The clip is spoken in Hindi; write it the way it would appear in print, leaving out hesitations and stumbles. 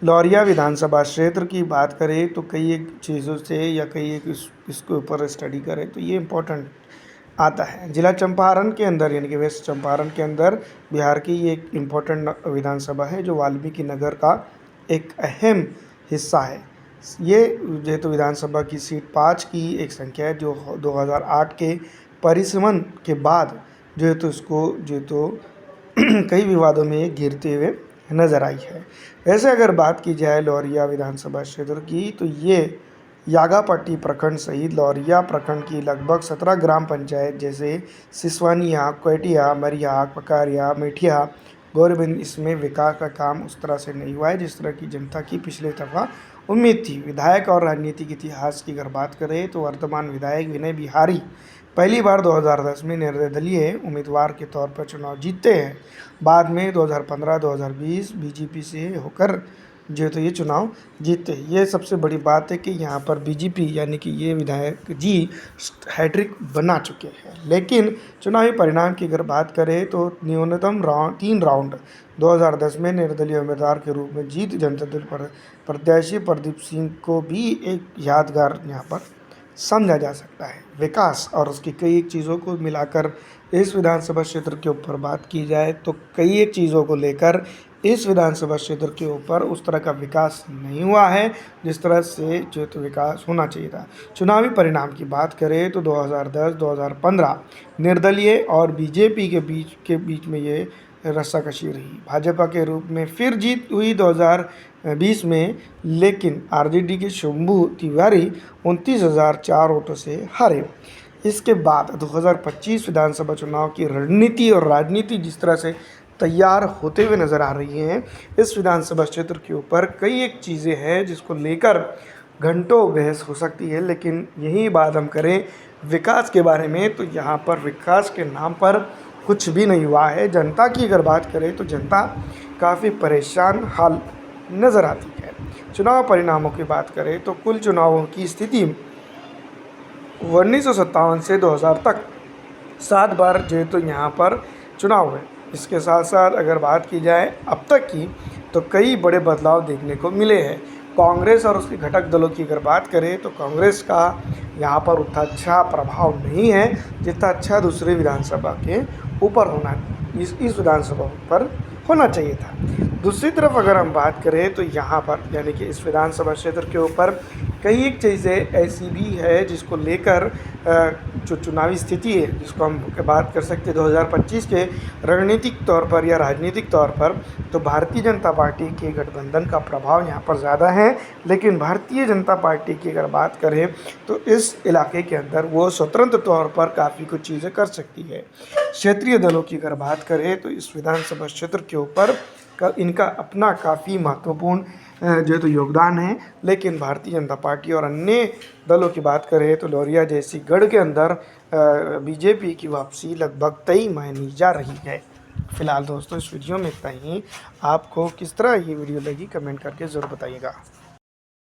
लौरिया विधानसभा क्षेत्र की बात करें तो कई एक चीज़ों से या कई एक इसके ऊपर स्टडी करें तो ये इम्पोर्टेंट आता है। जिला चंपारण के अंदर यानी कि वेस्ट चंपारण के अंदर बिहार की ये एक इम्पोर्टेंट विधानसभा है जो वाल्मीकि नगर का एक अहम हिस्सा है। ये जेहेतु विधानसभा की सीट 5 की एक संख्या है जो 2008 के परिसमन के बाद जो तो इसको जो तो कई विवादों में घिरते हुए नजर आई है। वैसे अगर बात की जाए लौरिया विधानसभा क्षेत्र की तो ये यागापट्टी प्रखंड सहित लौरिया प्रखंड की लगभग 17 ग्राम पंचायत जैसे सिसवानिया, कोयटिया, मरिया, पकारिया, मेठिया, गौरबिंद इसमें विकास का काम उस तरह से नहीं हुआ है जिस तरह की जनता की पिछले दफ़ा उम्मीद थी। विधायक और राजनीतिक इतिहास की अगर बात करें तो वर्तमान विधायक विनय बिहारी पहली बार 2010 में निर्दलीय उम्मीदवार के तौर पर चुनाव जीतते हैं। बाद में 2015-2020 बीजेपी से होकर जो तो ये चुनाव जीते। ये सबसे बड़ी बात है कि यहाँ पर बीजेपी यानी कि ये विधायक जी हैट्रिक बना चुके हैं। लेकिन चुनावी परिणाम की अगर बात करें तो न्यूनतम 3 राउंड 2010 में निर्दलीय उम्मीदवार के रूप में जीत जनता दल प्रत्याशी प्रदीप सिंह को भी एक यादगार यहाँ पर समझा जा सकता है। विकास और उसकी कई एक चीज़ों को मिलाकर इस विधानसभा क्षेत्र के ऊपर बात की जाए तो कई एक चीज़ों को लेकर इस विधानसभा क्षेत्र के ऊपर उस तरह का विकास नहीं हुआ है जिस तरह से जो तो विकास होना चाहिए था। चुनावी परिणाम की बात करें तो 2010-2015 निर्दलीय और बीजेपी के बीच में ये रस्साकशी रही। भाजपा के रूप में फिर जीत हुई 2020 में, लेकिन आरजेडी के शंभू तिवारी 29,004 वोटों से हारे। इसके बाद 2025 विधानसभा चुनाव की रणनीति और राजनीति जिस तरह से तैयार होते हुए नज़र आ रही हैं, इस विधानसभा क्षेत्र के ऊपर कई एक चीज़ें हैं जिसको लेकर घंटों बहस हो सकती है। लेकिन यही बात हम करें विकास के बारे में तो यहाँ पर विकास के नाम पर कुछ भी नहीं हुआ है। जनता की अगर बात करें तो जनता काफ़ी परेशान हाल नज़र आती है। चुनाव परिणामों की बात करें तो कुल चुनावों की स्थिति 1957 से 2000 तक 7 बार जो तो यहाँ पर चुनाव हुए। इसके साथ साथ अगर बात की जाए अब तक की तो कई बड़े बदलाव देखने को मिले हैं। कांग्रेस और उसके घटक दलों की अगर बात करें तो कांग्रेस का यहाँ पर उतना अच्छा प्रभाव नहीं है जितना अच्छा दूसरे विधानसभा के ऊपर होना इस विधानसभा पर होना चाहिए था। दूसरी तरफ अगर हम बात करें तो यहाँ पर यानी कि इस विधानसभा क्षेत्र के ऊपर कई एक चीज़ें ऐसी भी है जिसको लेकर जो चुनावी स्थिति है जिसको हम बात कर सकते हैं 2025 के रणनीतिक तौर पर या राजनीतिक तौर पर, तो भारतीय जनता पार्टी के गठबंधन का प्रभाव यहाँ पर ज़्यादा है। लेकिन भारतीय जनता पार्टी की अगर बात करें तो इस इलाके के अंदर वो स्वतंत्र तौर पर काफ़ी कुछ चीज़ें कर सकती है। क्षेत्रीय दलों की अगर बात करें तो इस विधानसभा क्षेत्र के ऊपर इनका अपना काफ़ी महत्वपूर्ण जो तो योगदान है। लेकिन भारतीय जनता पार्टी और अन्य दलों की बात करें तो लौरिया जैसी गढ़ के अंदर बीजेपी की वापसी लगभग तय मानी जा रही है। फिलहाल दोस्तों इस वीडियो में इतना ही। आपको किस तरह ये वीडियो लगी कमेंट करके ज़रूर बताइएगा।